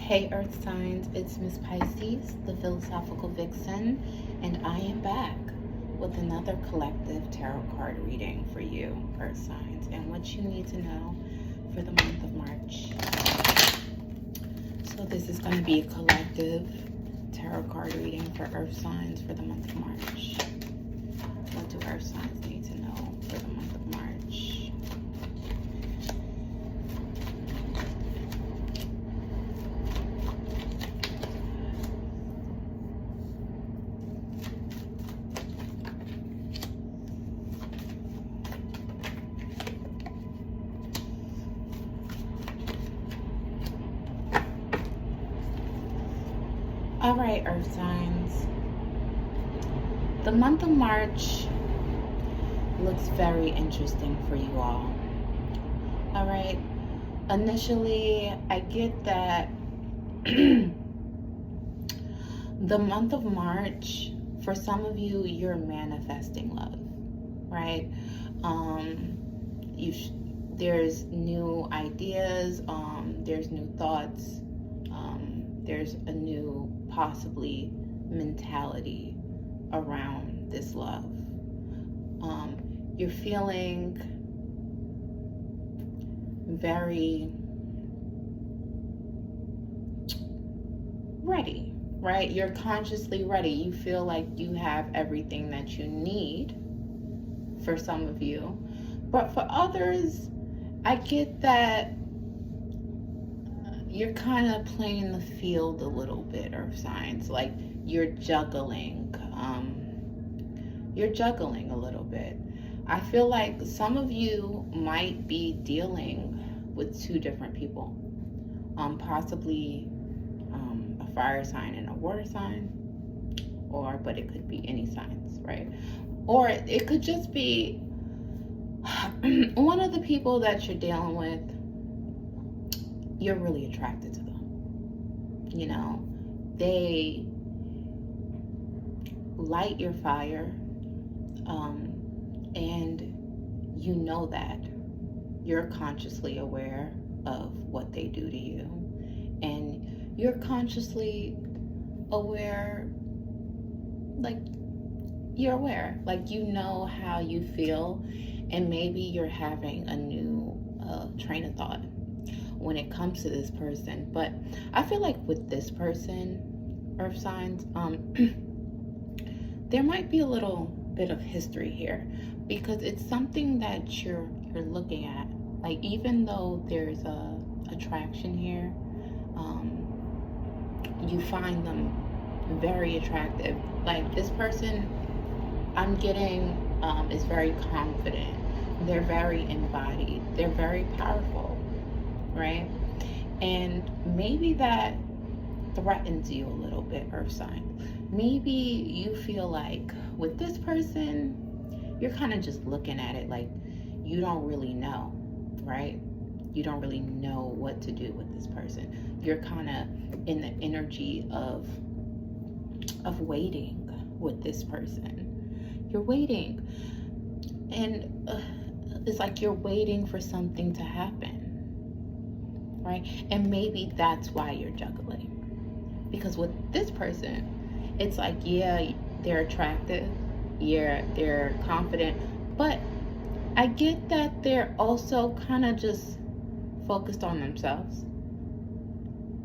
Hey Earth signs, it's Miss Pisces, the philosophical Vixen, and I am back with another collective tarot card reading for you, Earth signs, and what you need to know for the month of March. So this is going to be a collective tarot card reading for Earth signs for the month of March. What do Earth signs need to know for the month of March? All right, Earth signs. The month of March looks very interesting for you all. All right. Initially, I get that the month of March, for some of you, you're manifesting love, right? There's new ideas, there's new thoughts, there's a new possibly mentality around this love. You're feeling very ready, right? You're consciously ready. You feel like you have everything that you need for some of you. But for others, I get that you're kind of playing the field a little bit, Earth signs. Like you're juggling. You're juggling a little bit. I feel like some of you might be dealing with two different people. Possibly a fire sign and a water sign. But it could be any signs, right? Or it could just be one of the people that you're dealing with, you're really attracted to them. You know, they light your fire, and you know that. You're consciously aware of what they do to you, and you're consciously aware, like you're aware, like you know how you feel, and maybe you're having a new train of thought when it comes to this person. But I feel like with this person, Earth signs, there might be a little bit of history here, because it's something that you're looking at. Like, even though there's a attraction here, you find them very attractive. Like, this person I'm getting is very confident. They're very embodied. They're very powerful, right? And maybe that threatens you a little bit, Earth sign. Maybe you feel like with this person, you're kind of just looking at it like you don't really know, right? You don't really know what to do with this person. You're kind of in the energy of waiting with this person. You're waiting, and it's like you're waiting for something to happen, right? And maybe that's why you're juggling, because with this person, it's like, yeah, they're attractive, yeah, they're confident, but I get that they're also kind of just focused on themselves.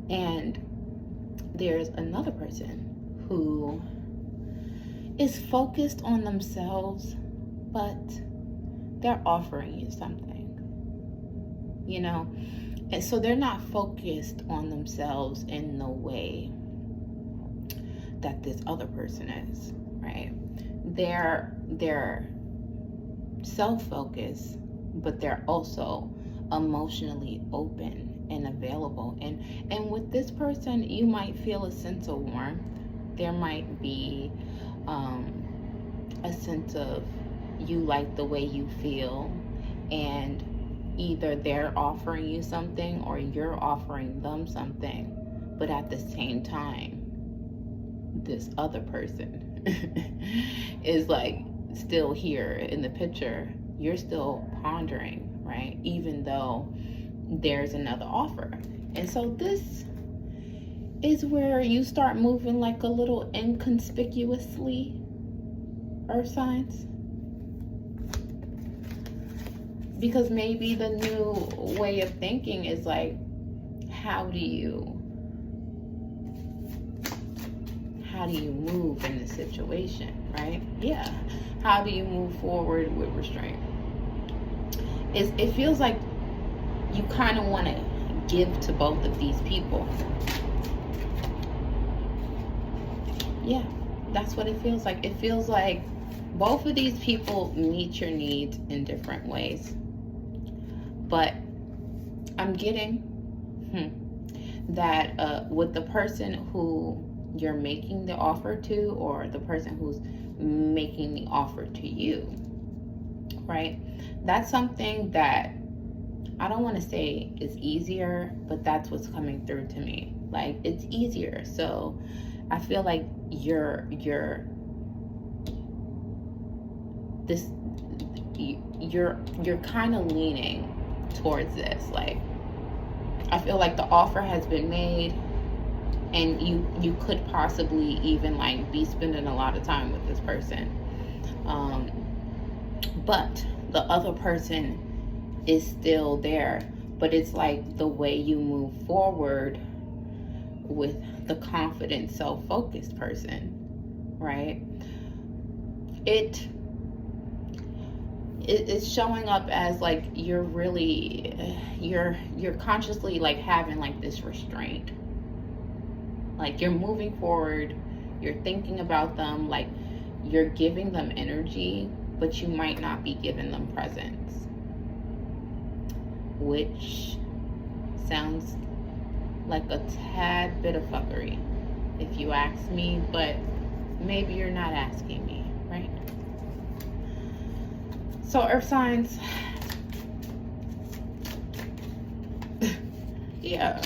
And there's another person who is focused on themselves, but they're offering you something, you know? And so they're not focused on themselves in the way that this other person is, right? They're self-focused, but they're also emotionally open and available. And with this person, you might feel a sense of warmth. There might be a sense of you like the way you feel, and either they're offering you something or you're offering them something, but at the same time, this other person is like still here in the picture. You're still pondering, right? Even though there's another offer. And so this is where you start moving like a little inconspicuously, earth signs. Because maybe the new way of thinking is like, how do you move in the situation, right? Yeah. How do you move forward with restraint? It feels like you kind of want to give to both of these people. Yeah, that's what it feels like. It feels like both of these people meet your needs in different ways. But I'm getting that with the person who you're making the offer to, or the person who's making the offer to you, right? That's something that I don't want to say is easier, but that's what's coming through to me. Like, it's easier. So I feel like you're kind of leaning towards this. Like, I feel like the offer has been made, and you could possibly even like be spending a lot of time with this person, but the other person is still there. But it's like the way you move forward with the confident, self-focused person, right? It's showing up as like you're consciously like having like this restraint. Like, you're moving forward, you're thinking about them, like you're giving them energy, but you might not be giving them presence, which sounds like a tad bit of fuckery, if you ask me, but maybe you're not asking me, right? So, earth signs, yeah,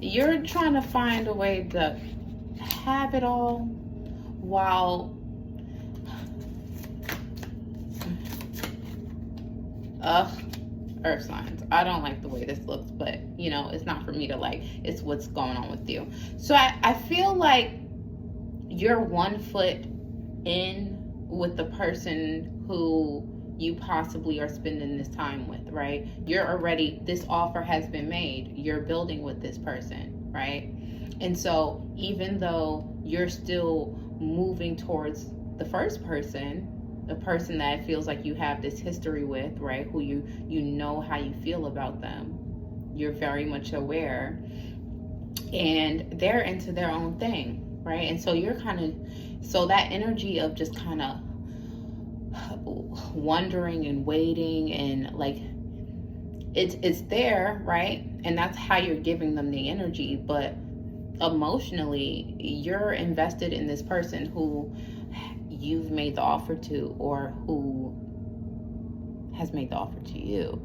you're trying to find a way to have it all while earth signs, I don't like the way this looks, but you know, it's not for me to like, it's what's going on with you. So I feel like you're 1 foot in with the person who you possibly are spending this time with, right? You're already, this offer has been made, you're building with this person, right? And so even though you're still moving towards the first person, the person that feels like you have this history with, right? Who you know how you feel about them, you're very much aware, and they're into their own thing, right? And so you're kind of, so that energy of just kind of wondering and waiting, and like it's there, right? And that's how you're giving them the energy. But emotionally, you're invested in this person who you've made the offer to, or who has made the offer to you.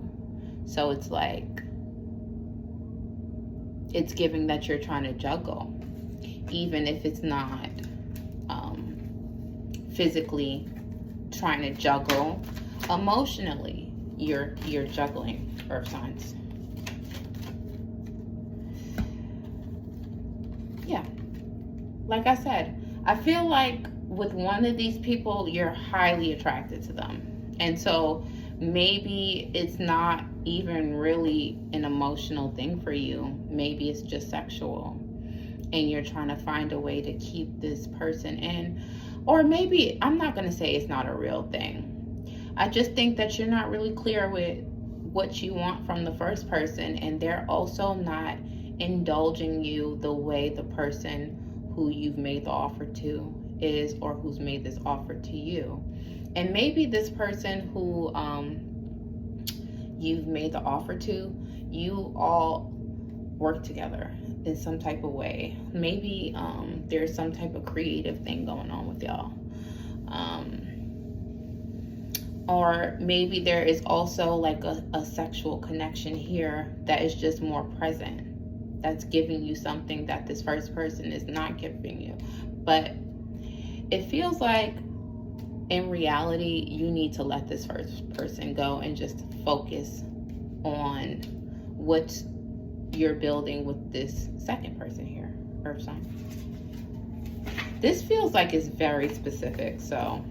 So it's like, it's giving that you're trying to juggle, even if it's not physically trying to juggle. Emotionally, you're juggling, earth signs. Yeah, like I said, I feel like with one of these people, you're highly attracted to them, and so maybe it's not even really an emotional thing for you. Maybe it's just sexual, and you're trying to find a way to keep this person in. Or maybe, I'm not going to say it's not a real thing. I just think that you're not really clear with what you want from the first person, and they're also not indulging you the way the person who you've made the offer to is, or who's made this offer to you. And maybe this person who you've made the offer to, you all work together in some type of way. Maybe there's some type of creative thing going on with y'all. Or maybe there is also like a sexual connection here that is just more present, that's giving you something that this first person is not giving you. But it feels like in reality, you need to let this first person go and just focus on what's you're building with this second person here, Earth sign. This feels like it's very specific, so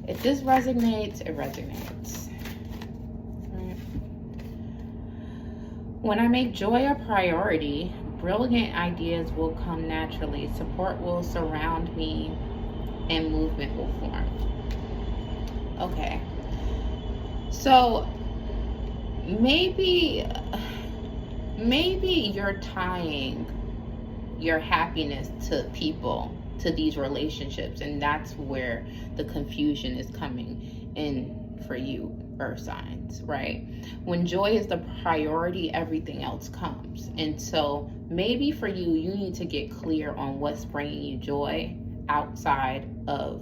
if this resonates, it resonates. Right. When I make joy a priority, brilliant ideas will come naturally, support will surround me, and movement will form. Okay. So maybe you're tying your happiness to people, to these relationships, and that's where the confusion is coming in for you, Earth signs, right? When joy is the priority, everything else comes. And so maybe for you, you need to get clear on what's bringing you joy outside of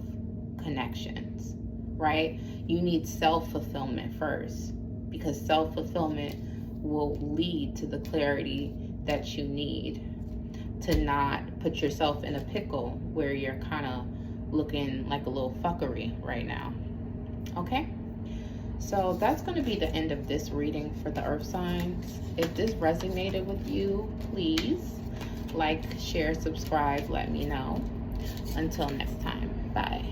connections, right? You need self-fulfillment first, because self-fulfillment will lead to the clarity that you need to not put yourself in a pickle where you're kind of looking like a little fuckery right now. Okay? So that's going to be the end of this reading for the Earth signs. If this resonated with you, please like, share, subscribe, let me know. Until next time, bye.